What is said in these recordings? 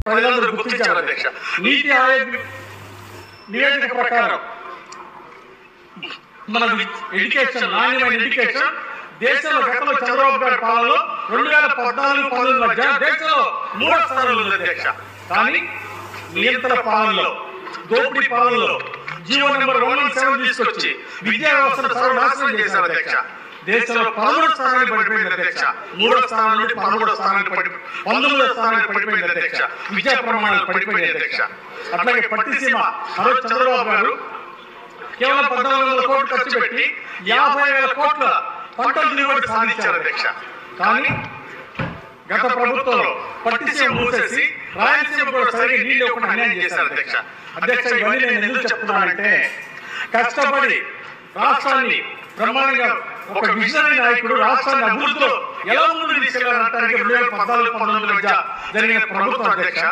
ప్రజలందరూ గుర్తించారు అధ్యక్ష. నీతి ఆయోగ్ నివేదిక ప్రకారం మన ఎడ్యుకేషన్, నాణ్యమైన ఎడ్యుకేషన్ దేశంలో గతంలో చంద్రబాబు గారి పాలనలో 2014-19 మధ్య దేశంలో 3వ స్థానంలో ఉంది అధ్యక్ష. కానీ నియంత్రణ పాలనలో, దోపిడీ పాలనలో జీవో నెంబర్ 117 తీసుకొచ్చి విద్యా వ్యవస్థను సర్వనాశనం చేశారు అధ్యక్ష. దేశంలో 13వ స్థానానికి పడిపోయింది అధ్యక్ష. 3వ స్థానం నుండి 13వ స్థానానికి 19వ స్థానానికి పడిపోయింది అధ్యక్ష. విద్యా ప్రమాణాలు పడిపోయింది అధ్యక్ష. అట్లాగే పట్టిసీమ చంద్రబాబు గారు కేవలం 14,000 కోట్లు ఖర్చు పెట్టి 50,000 కోట్ల పంటల దిగుబడి సాధించారు అధ్యక్ష. కానీ గత ప్రభుత్వంలో పట్టిసీమ మూసేసి రాయలసీమ కూడా సరిగ్గా నీళ్ళు ఇవ్వకుండా అన్యాయం చేశారు అధ్యక్ష. అధ్యక్ష, ఇవన్నీ నేను ఎందుకు చెప్తున్నానంటే, కష్టపడి రాష్ట్రాన్ని బ్రహ్మాండంగా ఒక విజనరీ నాయకుడు రాష్ట్రాన్ని అభివృద్ధిలో ఎలా ముందుకు తీసుకెళ్లారంటానికి 2014-19 మధ్య జరిగిన ప్రభుత్వం అధ్యక్ష.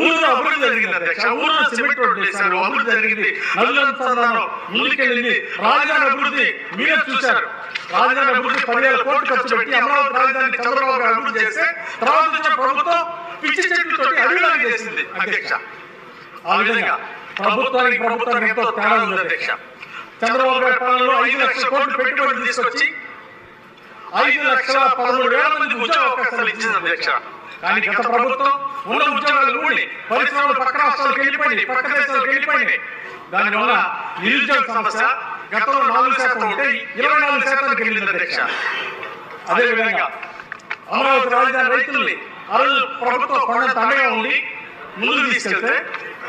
ఊళ్ళో అభివృద్ధి జరిగింది అధ్యక్ష. ఊళ్ళో సిమెంట్ రోడ్లు వేశారు, అభివృద్ధి జరిగింది. నదుల అనుసంధానం ముందుకెళ్ళింది. రాజధాని అభివృద్ధి మీరే చూశారు. రాజధాని అభివృద్ధి 10,000 కోట్లు ఖర్చు పెట్టి అమరావతి రాజధాని చంద్రబాబు గారు అభివృద్ధి చేస్తే తర్వాత వచ్చిన ప్రభుత్వం పిచ్చి చెట్లతో అడవిలాగా చేసింది అధ్యక్ష. ఆ విధంగా ప్రభుత్వానికి ఎంతో తేడా ఉంది అధ్యక్ష. చంద్రబాబు గారి పాలనలో 5 లక్షల కోట్లు పెట్టుబడులు తీసుకొచ్చి 5,13,000 మందికి ఉద్యోగ అవకాశాలు ఇచ్చింది అధ్యక్ష. కానీ గత ప్రభుత్వం ఉన్న ఉద్యోగాలు ఊడి పరిశ్రమలు పక్క రాష్ట్రాలకు వెళ్ళిపోయినాయి, పక్క దేశాలకు వెళ్ళిపోయినాయి. దానివల్ల నిరుద్యోగ సమస్య గతంలో 4% ఉంటే 24% వెళ్ళింది అధ్యక్ష. అదేవిధంగా అమరావతి రాజధాని రైతుల్ని ఆ రోజు ప్రభుత్వం కొండంత అండగా ఉండి ముందుకు తీసుకెళ్తే,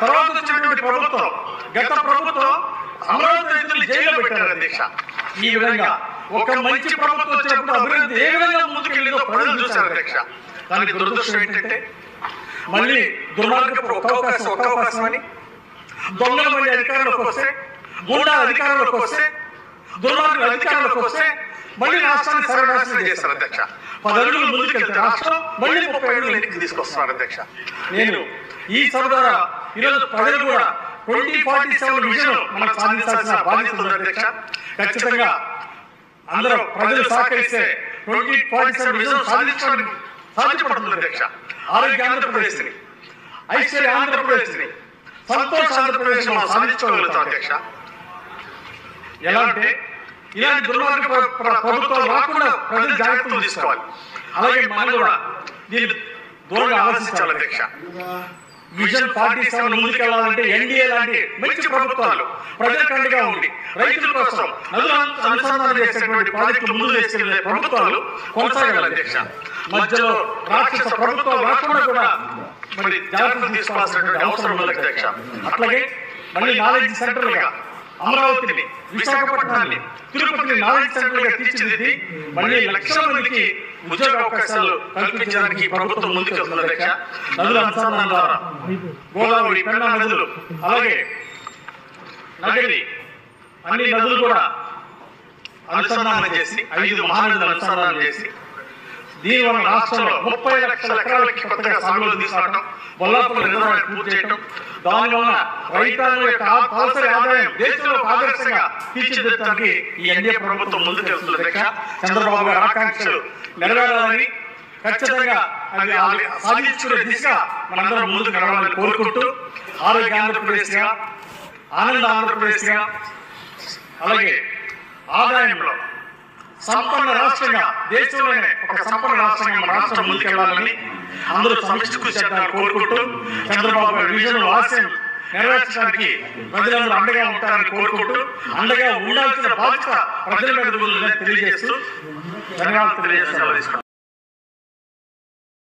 తర్వాత వచ్చినటువంటి ప్రభుత్వం, గత ప్రభుత్వం అమరావతి రైతుల్ని జైల్లో పెట్టారు అధ్యక్ష. ఈ విధంగా ఒక మంచి ప్రభుత్వం వచ్చినప్పుడు అభివృద్ధి ఏ విధంగా ముందుకెళ్ళిందో ప్రజలు చూశారు అధ్యక్ష. దానికి దురదృష్టం ఏంటంటే, మళ్ళీ దుర్మార్గపు ఒక అవకాశం అని దొంగల మంది అధికారంలోకి వస్తే, గూండా అధికారంలోకి వస్తే, దుర్మార్గులు అధికారంలోకి వస్తే మళ్ళీ రాష్ట్రాన్ని సర్వనాశనం చేస్తారు అధ్యక్ష. 10 అడుగులు ముందుకెళ్తే రాష్ట్రం మళ్ళీ 30 అడుగులు వెనక్కి తీసుకొస్తున్నారు అధ్యక్ష. నేను ఈ సభ ద్వారా ఈరోజు ప్రజలు కూడా 2047 విజన్ మనం సాధించాల్సిన బాధ్యత ఉంది అధ్యక్ష. ఖచ్చితంగా అందరూ ప్రజలు సహకరిస్తే 2047 విజన్ సాధించబడుతుంది అధ్యక్ష. ఆరోగ్య ఆంధ్రప్రదేశ్ని, ఐశ్వర్య ఆంధ్రప్రదేశ్ని, సంతోష ఆంధ్రప్రదేశ్ మనం సాధించుకోగలుగుతాం అధ్యక్ష. ఎలా అంటే, ఇలాంటి దుర్మార్గ ప్రభుత్వాలు రాకుండా ప్రజలు జాగ్రత్తలు తీసుకోవాలి. అలాగే మనం కూడా దీన్ని దూరంగా ఆలోచించాలి అధ్యక్ష. విజన్ 47 ముందుకెళ్లాలంటే ఎన్డీఏ లాంటి మంచి ప్రభుత్వాలు ప్రజలకు అండగా ఉండి రైతుల కోసం నదుల అనుసంధానం చేసేటువంటి ప్రాజెక్టులు ముందు తీసుకెళ్లే ప్రభుత్వాలు కొనసాగాలి అధ్యక్ష. మధ్యలో రాక్షస ప్రభుత్వాలు రాకుండా కూడా మరి జాగ్రత్తలు తీసుకోవాల్సినటువంటి అవసరం ఉంది అధ్యక్ష. అట్లాగే మళ్ళీ నాలెడ్జ్ సెంటర్లుగా అమరావతిని, విశాఖపట్నాన్ని, తిరుపతిని నాలెడ్జ్ సెంటర్లుగా తీర్చిదిద్ది మళ్ళీ లక్షల మందికి ఉద్యోగ అవకాశాలు కల్పించడానికి ప్రభుత్వం ముందుకెళ్తుంది అధ్యక్ష. నదుల అనుసంధానం ద్వారా గోదావరి, పెన్నా నదులు, అలాగే నగరి అన్ని నదులు కూడా అనుసంధానం చేసి 5 మహానదులు అనుసంధానం చేసి దీనివల్ల రాష్ట్రంలో 30 లక్షల ఎకరాలకి కొత్తగా సాగులో తీసుకురావడం, బొల్లాపల్లి నిర్మాణాన్ని పూర్తి చేయడం, దానివల్ల రైతాంగం యొక్క తలసరి ఆదాయం దేశంలో ఆదర్శంగా తీర్చిదిద్దడానికి ఈ ఎన్డీఏ ప్రభుత్వం ముందుకెళ్తుంది అధ్యక్ష. చంద్రబాబు గారి ఆకాంక్షలు నెరవేరాలని, ఖచ్చితంగా అది సాధించుకునే దిశగా మనందరం ముందుకు నడవాలని కోరుకుంటూ, ఆరోగ్య ఆంధ్రప్రదేశ్గా, ఆనంద ఆంధ్రప్రదేశ్గా, అలాగే ఆదాయంలో సంపన్న రాష్ట్రంగా, దేశంలోనే ఒక సంపన్న రాష్ట్రంగా మన రాష్ట్రం ముందుకెళ్లాలని అందరూ సమిష్టి కృషి చేద్దామని కోరుకుంటూ, చంద్రబాబు గారి విజన్ ఆశయం నెరవేర్చడానికి ప్రజలందరూ అండగా ఉంటారని కోరుకుంటూ, అండగా ఉండాల్సిన బాధ్యత ప్రజల మీద ఉందని తెలియజేస్తూ ధన్యవాదాలు తెలియజేస్తూ